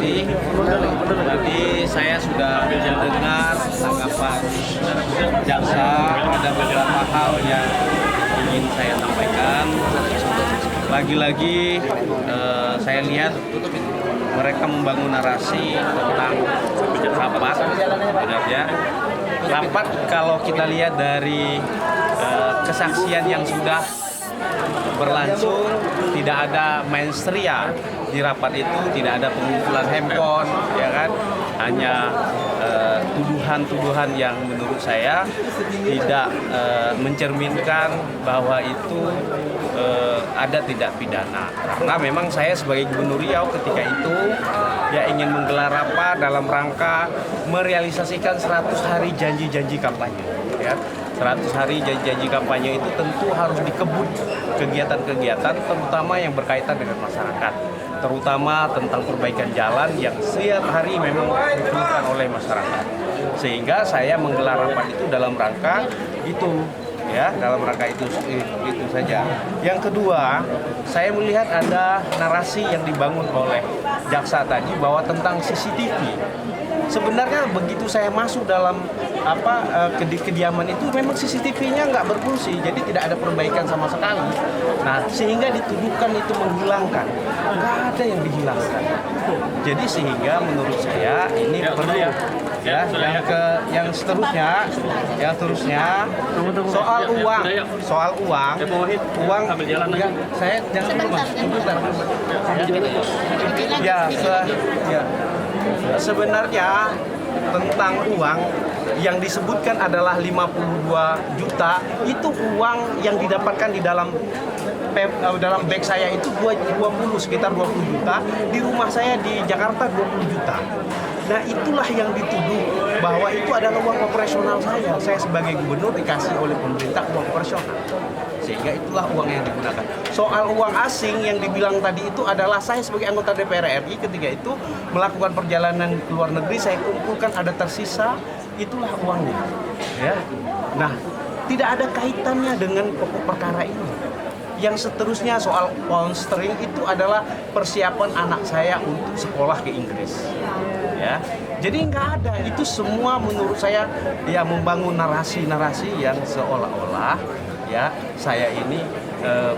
kasih. Tadi saya sudah mendengar tanggapan jaksa, ada beberapa hal yang ingin saya sampaikan. Lagi-lagi saya lihat mereka membangun narasi tentang rapat, sebenarnya. Rapat kalau kita lihat dari kesaksian yang sudah berlangsung, tidak ada mainstream di rapat itu, tidak ada pengumpulan handphone, ya kan? Hanya tuduhan-tuduhan yang menurut saya tidak mencerminkan bahwa itu ada tindak pidana. Karena memang saya sebagai Gubernur Riau ketika itu ya ingin menggelar rapat dalam rangka merealisasikan 100 hari janji-janji kampanye. Ya. 100 hari janji-janji kampanye itu tentu harus dikebut kegiatan-kegiatan terutama yang berkaitan dengan masyarakat, terutama tentang perbaikan jalan yang setiap hari memang diperlukan oleh masyarakat. Sehingga saya menggelar rapat itu dalam rangka itu, ya, dalam rangka itu saja. Yang kedua, saya melihat ada narasi yang dibangun oleh jaksa tadi bahwa tentang CCTV. Sebenarnya begitu saya masuk dalam kediaman itu memang CCTV-nya nggak berfungsi, jadi tidak ada perbaikan sama sekali. Nah, sehingga dituduhkan itu menghilangkan, nggak ada yang dihilangkan. Jadi sehingga menurut saya ini perlu ya. Yang seterusnya soal uang ya, saya jangan dulu mas, sebenarnya tentang uang yang disebutkan adalah 52 juta, itu uang yang didapatkan di dalam bag saya itu sekitar 20 juta, di rumah saya di Jakarta 20 juta. Nah, itulah yang dituduh bahwa itu adalah uang operasional saya. Saya sebagai gubernur dikasih oleh pemerintah uang operasional. Sehingga itulah uang yang digunakan. Soal uang asing yang dibilang tadi itu adalah saya sebagai anggota DPR RI ketika itu melakukan perjalanan ke luar negeri, saya kumpulkan ada tersisa, itulah uangnya. Ya. Nah, tidak ada kaitannya dengan pokok perkara ini. Yang seterusnya soal pound sterling itu adalah persiapan anak saya untuk sekolah ke Inggris. Ya, jadi nggak ada, itu semua menurut saya ya membangun narasi-narasi yang seolah-olah ya saya ini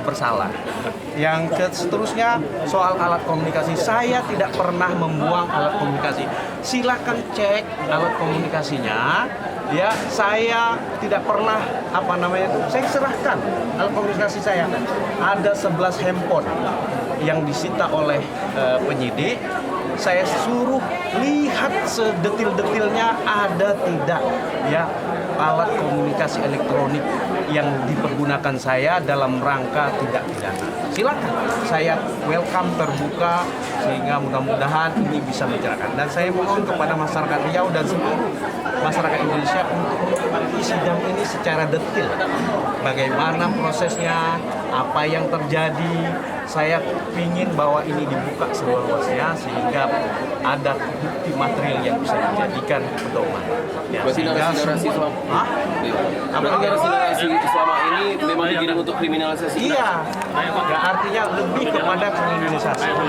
bersalah. Yang seterusnya soal alat komunikasi, saya tidak pernah membuang alat komunikasi. Silakan cek alat komunikasinya. Ya, saya tidak pernah saya serahkan alat komunikasi saya. Ada 11 handphone yang disita oleh penyidik. Saya suruh lihat sedetil-detilnya ada tidak ya alat komunikasi elektronik yang dipergunakan saya dalam rangka tindak pidana. Silakan, saya welcome, terbuka, sehingga mudah-mudahan ini bisa mencerahkan. Dan saya mohon kepada masyarakat Riau dan seluruh masyarakat Indonesia untuk menikmati sidang ini secara detail. Bagaimana prosesnya, apa yang terjadi. Saya ingin bahwa ini dibuka seluas-luasnya sehingga ada bukti material yang bisa dijadikan pedoman. Ya, narasi selama ini memang digiring untuk kriminalisasi. Iya, artinya lebih kepada kriminalisasi.